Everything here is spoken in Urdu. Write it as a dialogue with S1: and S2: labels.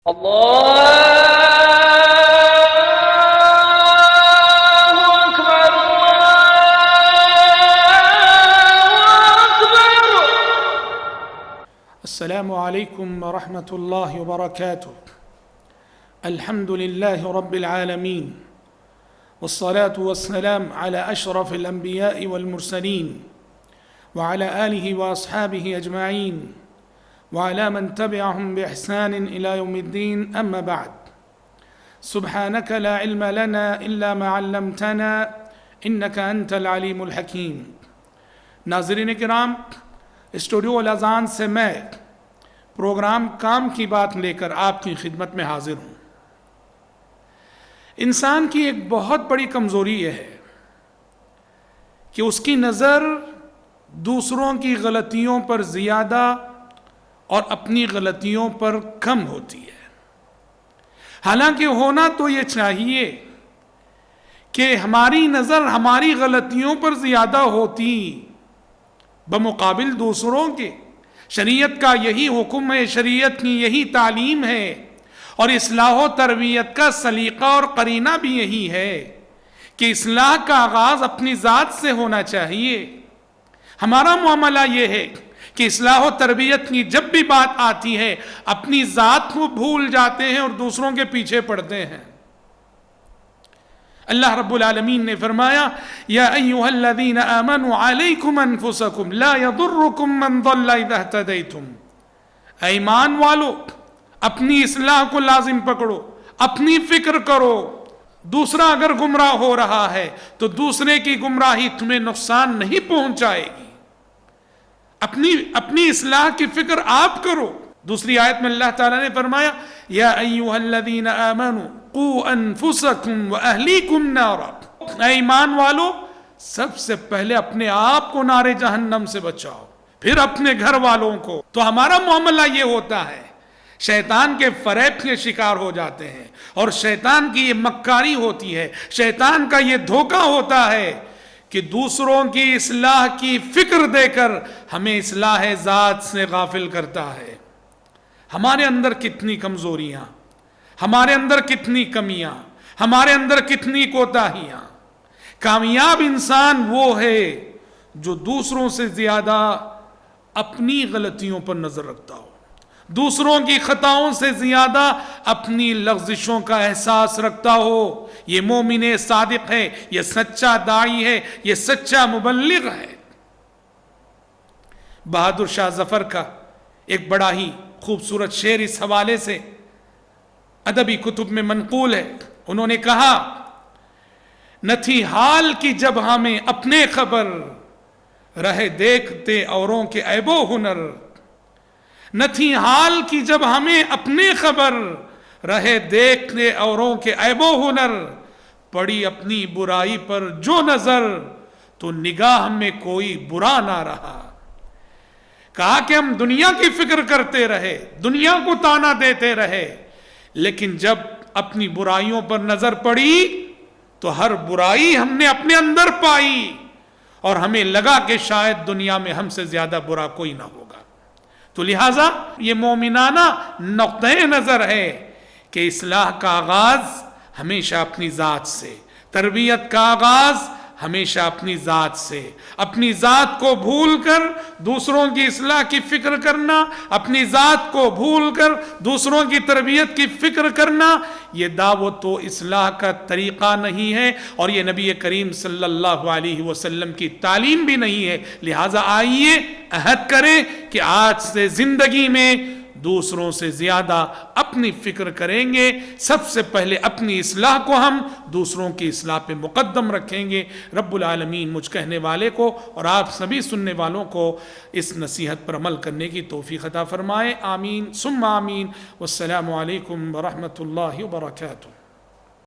S1: السلام عليكم ورحمة الله وبركاته. الحمد لله رب العالمين، والصلاة والسلام على أشرف الأنبياء والمرسلين وعلى آله وأصحابه أجمعين وعلى من تبعهم بإحسان إلى يوم الدين. أما بعد، سبحانك لا علم لنا إلا ما علمتنا إنك أنت العليم الحكيم. ناظرین کرام، اسٹوڈیو الاذان سے میں پروگرام کام کی بات لے کر آپ کی خدمت میں حاضر ہوں۔ انسان کی ایک بہت بڑی کمزوری یہ ہے کہ اس کی نظر دوسروں کی غلطیوں پر زیادہ اور اپنی غلطیوں پر کم ہوتی ہے۔ حالانکہ ہونا تو یہ چاہیے کہ ہماری نظر ہماری غلطیوں پر زیادہ ہوتی بمقابل دوسروں کے۔ شریعت کا یہی حکم ہے، شریعت کی یہی تعلیم ہے، اور اصلاح و تربیت کا سلیقہ اور قرینہ بھی یہی ہے کہ اصلاح کا آغاز اپنی ذات سے ہونا چاہیے۔ ہمارا معاملہ یہ ہے کہ اصلاح و تربیت کی جب بھی بات آتی ہے اپنی ذات کو بھول جاتے ہیں اور دوسروں کے پیچھے پڑتے ہیں۔ اللہ رب العالمین نے فرمایا، یا ایھا الذین آمنوا علیکم انفسکم لا یضرکم من ضل اذا اہتدیتم۔ اے ایمان والو، اپنی اصلاح کو لازم پکڑو، اپنی فکر کرو۔ دوسرا اگر گمراہ ہو رہا ہے تو دوسرے کی گمراہی تمہیں نقصان نہیں پہنچائے گی۔ اپنی اصلاح کی فکر آپ کرو۔ دوسری آیت میں اللہ تعالیٰ نے فرمایا، یا ایھا الذین آمنوا قوا انفسکم واہلیکم نارا۔ اے ایمان والو، سب سے پہلے اپنے آپ کو نار جہنم سے بچاؤ، پھر اپنے گھر والوں کو۔ تو ہمارا معاملہ یہ ہوتا ہے، شیطان کے فریب کے شکار ہو جاتے ہیں، اور شیطان کی یہ مکاری ہوتی ہے، شیطان کا یہ دھوکہ ہوتا ہے کہ دوسروں کی اصلاح کی فکر دے کر ہمیں اصلاح ذات سے غافل کرتا ہے۔ ہمارے اندر کتنی کمزوریاں، ہمارے اندر کتنی کمیاں، ہمارے اندر کتنی کوتاہیاں۔ کامیاب انسان وہ ہے جو دوسروں سے زیادہ اپنی غلطیوں پر نظر رکھتا ہو، دوسروں کی خطاؤں سے زیادہ اپنی لغزشوں کا احساس رکھتا ہو۔ یہ مومن صادق ہے، یہ سچا داعی ہے، یہ سچا مبلغ ہے۔ بہادر شاہ ظفر کا ایک بڑا ہی خوبصورت شعر اس حوالے سے ادبی کتب میں منقول ہے۔ انہوں نے کہا، نہ تھی حال کی جب ہمیں اپنے خبر، رہے دیکھتے اوروں کے عیب و ہنر۔ نہ تھی حال کی جب ہمیں اپنے خبر، رہے دیکھتے اوروں کے عیب و ہنر۔ پڑی اپنی برائی پر جو نظر، تو نگاہ میں کوئی برا نہ رہا۔ کہا کہ ہم دنیا کی فکر کرتے رہے، دنیا کو تانا دیتے رہے، لیکن جب اپنی برائیوں پر نظر پڑی تو ہر برائی ہم نے اپنے اندر پائی، اور ہمیں لگا کہ شاید دنیا میں ہم سے زیادہ برا کوئی نہ ہوگا۔ تو لہٰذا یہ مومنانہ نقطۂ نظر ہے کہ اصلاح کا آغاز ہمیشہ اپنی ذات سے، تربیت کا آغاز ہمیشہ اپنی ذات سے۔ اپنی ذات کو بھول کر دوسروں کی اصلاح کی فکر کرنا، اپنی ذات کو بھول کر دوسروں کی تربیت کی فکر کرنا، یہ دعوت و اصلاح کا طریقہ نہیں ہے، اور یہ نبی کریم صلی اللہ علیہ وسلم کی تعلیم بھی نہیں ہے۔ لہٰذا آئیے عہد کریں کہ آج سے زندگی میں دوسروں سے زیادہ اپنی فکر کریں گے۔ سب سے پہلے اپنی اصلاح کو ہم دوسروں کی اصلاح پہ مقدم رکھیں گے۔ رب العالمین مجھ کہنے والے کو اور آپ سبھی سننے والوں کو اس نصیحت پر عمل کرنے کی توفیق عطا فرمائے۔ آمین ثم آمین۔ والسلام علیکم ورحمۃ اللہ وبرکاتہ۔